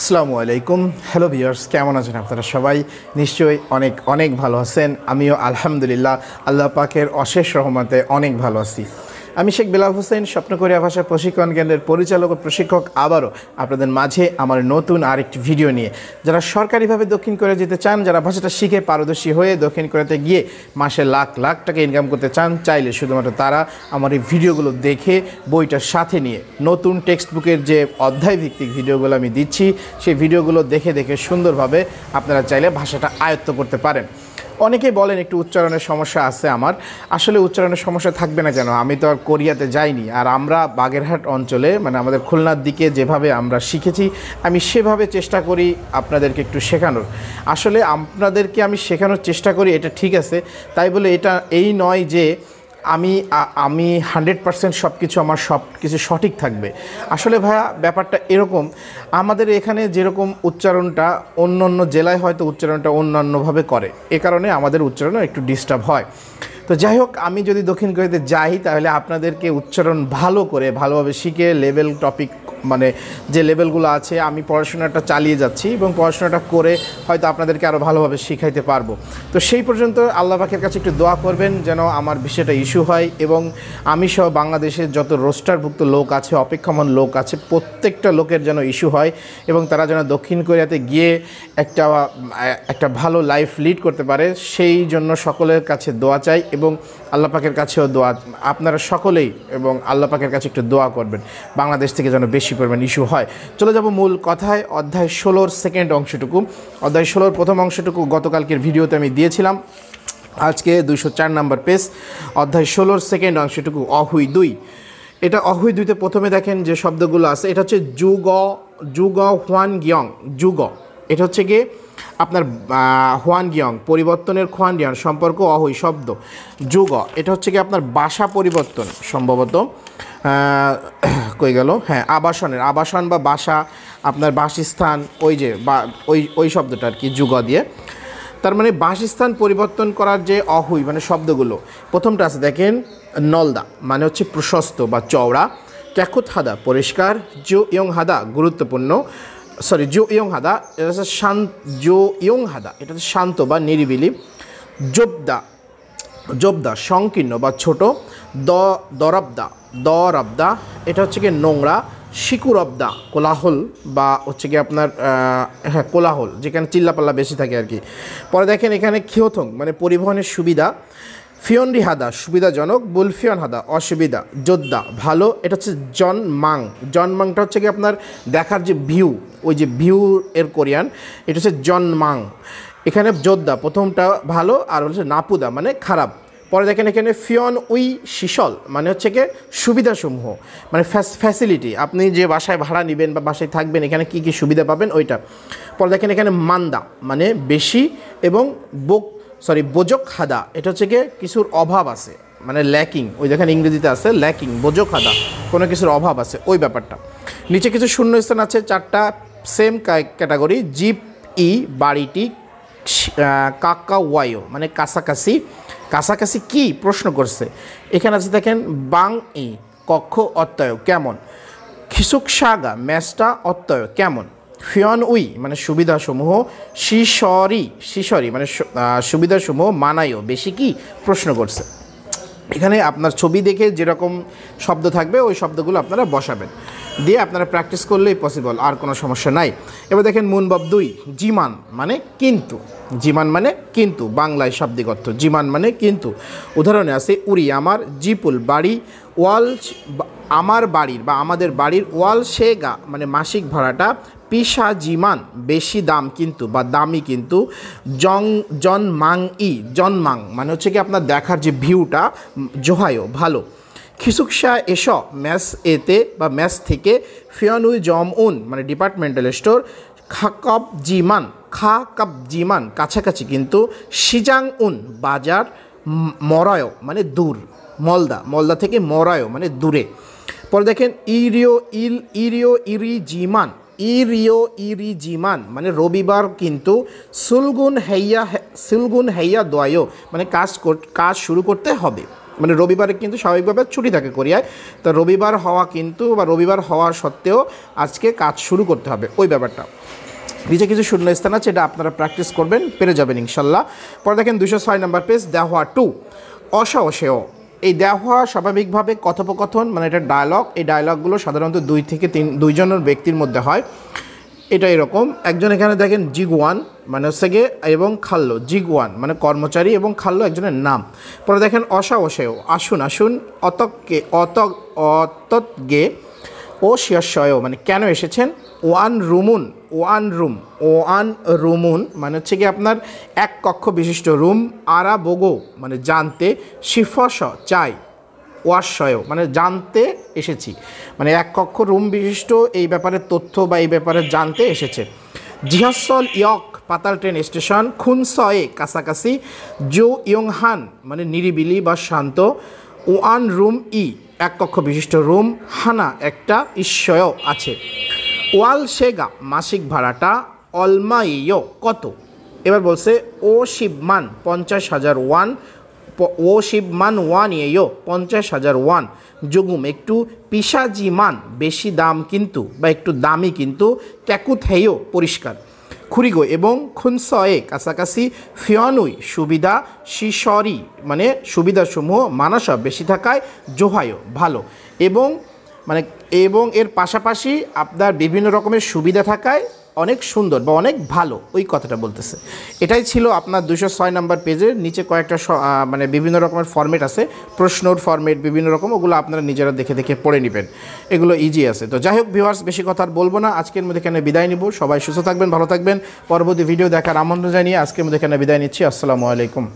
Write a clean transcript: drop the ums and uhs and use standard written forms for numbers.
আসসালামু আলাইকুম। Hello viewers, কেমন আছেন আপনারা? সবাই নিশ্চয়ই অনেক অনেক ভালো আছেন। আমিও আলহামদুলিল্লাহ আল্লাহ পাকের অশেষ রহমতে অনেক ভালো আছি। আমি শেখ বেলাল হোসেন, স্বপ্ন কোরিয়া ভাষা প্রশিক্ষণ কেন্দ্রের পরিচালক ও প্রশিক্ষক, আবারও আপনাদের মাঝে আমার নতুন আরেকটি ভিডিও নিয়ে। যারা সরকারিভাবে দক্ষিণ কোরিয়া যেতে চান, যারা ভাষাটা শিখে পারদর্শী হয়ে দক্ষিণ কোরিয়াতে গিয়ে মাসে লাখ লাখ টাকা ইনকাম করতে চান, চাইলে শুধুমাত্র তারা আমার এই ভিডিওগুলো দেখে বইটার সাথে নিয়ে নতুন টেক্সট বুকের যে অধ্যায়ভিত্তিক ভিডিওগুলো আমি দিচ্ছি, সেই ভিডিওগুলো দেখে দেখে সুন্দরভাবে আপনারা চাইলে ভাষাটা আয়ত্ত করতে পারেন। অনেকেই বলেন একটু উচ্চারণের সমস্যা আছে আমার। আসলে উচ্চারণের সমস্যা থাকবে না কেন? আমি তো আর কোরিয়াতে যাইনি। আর আমরা বাগেরহাট অঞ্চলে, মানে আমাদের খুলনার দিকে যেভাবে আমরা শিখেছি, আমি সেভাবে চেষ্টা করি আপনাদেরকে একটু শেখানোর। আসলে আপনাদেরকে আমি শেখানোর চেষ্টা করি, এটা ঠিক আছে। তাই বলে এটা এই নয় যে আমি 100% সব কিছু আমার সব কিছু সঠিক থাকবে। আসলে ভাইয়া, ব্যাপারটা এরকম, আমাদের এখানে যেরকম উচ্চারণটা অন্য অন্য জেলায় হয়তো উচ্চারণটা অন্যান্যভাবে করে, এ কারণে আমাদের উচ্চারণও একটু ডিস্টার্ব হয়। তো যাই হোক, আমি যদি দক্ষিণ কোরিয়াতে যাই, তাহলে আপনাদেরকে উচ্চারণ ভালো করে ভালোভাবে শিখে লেভেল টপিক, মানে যে লেভেলগুলো আছে, আমি পড়াশোনাটা চালিয়ে যাচ্ছি এবং পড়াশোনাটা করে হয়তো আপনাদেরকে আরও ভালোভাবে শিখাইতে পারবো। তো সেই পর্যন্ত আল্লাহ পাকের কাছে একটু দোয়া করবেন যেন আমার বিষয়টা ইস্যু হয়, এবং আমি সহ বাংলাদেশের যত রোস্টারভুক্ত লোক আছে, অপেক্ষমান লোক আছে, প্রত্যেকটা লোকের যেন ইস্যু হয় এবং তারা যেন দক্ষিণ কোরিয়াতে গিয়ে একটা ভালো লাইফ লিড করতে পারে। সেই জন্য সকলের কাছে দোয়া চাই এবং আল্লাহ পাকের কাছেও দোয়া, আপনারা সকলেই এবং আল্লাহ পাকের কাছে একটু দোয়া করবেন বাংলাদেশ থেকে যেন বেশি পরিমাণ ইস্যু হয়। চলে যাব মূল কথায়। অধ্যায় 16-র সেকেন্ড অংশটুকু, অধ্যায় 16-র প্রথম অংশটুকু গতকালকের ভিডিওতে আমি দিয়েছিলাম। আজকে 204 নম্বর পেজ, অধ্যায় 16-র সেকেন্ড অংশটুকু, অহুই 2। এটা অহুই 2তে প্রথমে দেখেন যে শব্দগুলো আছে, এটা হচ্ছে যুগ হোয়ান গিয়ং। যুগ, এটা হচ্ছে গিয়ে আপনার হোয়ান গিয়ং, পরিবর্তনের হোয়ান গিয়ং, সম্পর্ক অহুই শব্দ। যুগ, এটা হচ্ছে কি আপনার বাসা পরিবর্তন সম্ভবত, কই গেল, হ্যাঁ, আবাসনের, আবাসন বা বাসা, আপনার বাসস্থান, ওই যে ওই শব্দটা আর কি, যুগ দিয়ে। তার মানে বাসস্থান পরিবর্তন করার যে অহুই, মানে শব্দগুলো, প্রথমটা আছে দেখেন, নলদা মানে হচ্ছে প্রশস্ত বা চওড়া, ক্যাকুত হাদা পরিষ্কার, জো ইয়ং হাদা গুরুত্বপূর্ণ, জো ইয়ং হাদা এটা হচ্ছে জো ইয়ং হাদা এটা হচ্ছে শান্ত বা নিরিবিলি, জবদা সংকীর্ণ বা ছোট, দরাবদা এটা হচ্ছে কি নোংরা, শিকুরবদা কোলাহল বা হচ্ছে কি আপনার হ্যাঁ কোলাহল, যেখানে চিল্লাপাল্লা বেশি থাকে আর কি। পরে দেখেন এখানে খিওথং মানে পরিবহনের সুবিধা, ফিয়নরি হাদা সুবিধাজনক, বুলফিয়ন হাদা অসুবিধা, যোদ্ধা ভালো, এটা হচ্ছে জনমাংটা হচ্ছে কি আপনার দেখার যে ভিউ, ওই যে ভিউ এর কোরিয়ান, এটা হচ্ছে জনমাং। এখানে যোদ্ধা প্রথমটা ভালো, আর হচ্ছে নাপুদা মানে খারাপ। পরে দেখেন এখানে ফিয়ন উই শিশল মানে হচ্ছে কি সুবিধাসমূহ, মানে ফ্যাসিলিটি, আপনি যে বাসায় ভাড়া নেবেন বা বাসায় থাকবেন এখানে কী কী সুবিধা পাবেন ওইটা। পরে দেখেন এখানে মান্দা মানে বেশি, এবং বোজক হাদা এটা হচ্ছে কি কিছুর অভাব আছে, মানে ল্যাকিং, ওই দেখেন ইংরেজিতে আছে ল্যাকিং, বোজক হাদা কোনো কিছুর অভাব আছে ওই ব্যাপারটা। নিচে কিছু শূন্যস্থান আছে, 4টা সেম ক্যাটাগরি, জিপ ই বাড়িটি, কাকা ওয়াইও মানে কাছাকাছি কি প্রশ্ন করছে। এখানে আছে দেখেন বাং ই কক্ষ অত্যয় কেমন, খিসুক সাগা ম্যাচটা অত্যয় কেমন, ফিয়ন উই মানে সুবিধাসমূহ, শিশরি মানে সুবিধাসমূহ, মানায়ও বেশি কি প্রশ্ন করছে। এখানে আপনার ছবি দেখে যেরকম শব্দ থাকবে ওই শব্দগুলো আপনারা বসাবেন, দিয়ে আপনারা প্র্যাকটিস করলেই পসিবল, আর কোনো সমস্যা নাই। এবার দেখেন মুনবাব 2, জিমান মানে কিন্তু, জিমান মানে কিন্তু, বাংলায় শাব্দিক অর্থ জিমান মানে কিন্তু। উদাহরণে আছে উরি আমার, জিপুল বাড়ি, ওয়াল আমার বাড়ির বা আমাদের বাড়ির, ওয়াল শেগা মানে মাসিক ভাড়াটা, পিসা জিমান বেশি দাম কিন্তু বা দামি কিন্তু, জনমাং মানে হচ্ছে কি আপনার দেখার যে ভিউটা, জোহায়ো ভালো, খিসুকসা এস ম্যাস এতে বা ম্যাস থেকে, ফিয়নুই জম উন মানে ডিপার্টমেন্টাল স্টোর, খাকাব জিমান কাছাকাছি কিন্তু, সিজাং উন বাজার, মরায় মানে দূর, মলদা থেকে মরায় মানে দূরে। পরে দেখেন ইরিও ইরি জিমান মানে রবিবার কিন্তু, সুলগুন হেইয়া দোয়ায়ো মানে কাজ শুরু করতে হবে। মানে রবিবারে কিন্তু স্বাভাবিকভাবে ছুটি থাকে কোরিয়ায়, তো রবিবার হওয়া কিন্তু বা রবিবার হওয়া সত্ত্বেও আজকে কাজ শুরু করতে হবে, ওই ব্যাপারটা। নিচে কিছু শূন্যস্থান আছে, এটা আপনারা প্র্যাকটিস করবেন, পেরে যাবেন ইনশাল্লাহ। পরে দেখেন 206 নম্বর পেজ, দেওয়া টু অসাহসেয়। এই দেওয়া স্বাভাবিকভাবে কথোপকথন, মানে এটা ডায়লগ। এই ডায়লগগুলো সাধারণত 2 থেকে 3 জনের ব্যক্তির মধ্যে হয়। এটা এরকম, একজন এখানে দেখেন জিগওয়ান মানে হচ্ছে গে এবং খাল্লো, জিগওয়ান মানে কর্মচারী এবং খাল্লো একজনের নাম। পরে দেখেন অসাহসেয়, আসুন আসুন, অতগে ও শিয়স্বয় মানে কেন এসেছেন। ওয়ান রুমুন মানে হচ্ছে কি আপনার এক কক্ষ বিশিষ্ট রুম। আরা বোগো মানে জানতে, শিফস চাই, ওয়াশয় মানে জানতে এসেছি, মানে এক কক্ষ রুম বিশিষ্ট এই ব্যাপারে তথ্য বা এই ব্যাপারে জানতে এসেছে। জিহাসল ইয়ক পাতাল ট্রেন স্টেশন, খুনসয়ে কাছাকাছি, জো ইয়ংহান মানে নিরিবিলি বা শান্ত, ওয়ান রুম এক কক্ষ বিশিষ্ট রুম, হানা একটা ঈশ্বয় আছে। ওয়াল শেগা মাসিক ভাড়াটা, অলমাইয় কত। এবার বলছে ও শিবমান 50,000 ওয়ান, ও শিবমান ওয়ান ইয়েও 50,000 ওয়ান, যোগুম একটু, পিসাজিমান বেশি দাম কিন্তু বা একটু দামি কিন্তু, ট্যাকুথেয় পরিষ্কার, খুরিগো এবং খুনসয়ে কাছাকাছি, ফিয়নুই সুবিধা, শিশরি মানে সুবিধাসমূহ, মানসা বেশি থাকায়, জোহায়ো ভালো, এবং মানে এবং এর পাশাপাশি আপনার বিভিন্ন রকমের সুবিধা থাকায় অনেক সুন্দর বা অনেক ভালো, ওই কথাটা বলতেছে। এটাই ছিল আপনার 206 নম্বর পেজের নিচে কয়েকটা মানে বিভিন্ন রকমের ফরম্যাট আছে, প্রশ্নর ফরম্যাট বিভিন্ন রকম, ওগুলো আপনারা নিজেরা দেখে দেখে পড়ে নেবেন, এগুলো ইজি আছে। তো যাই হোক ভিউয়ার্স, বেশি কথা আর বলবো না, আজকের মধ্যে এখানে বিদায় নিব। সবাই সুস্থ থাকবেন, ভালো থাকবেন। পরবর্তী ভিডিও দেখার আমন্ত্রণ জানিয়ে আজকের মধ্যে এখানে বিদায় নিচ্ছি। আসসালামু আলাইকুম।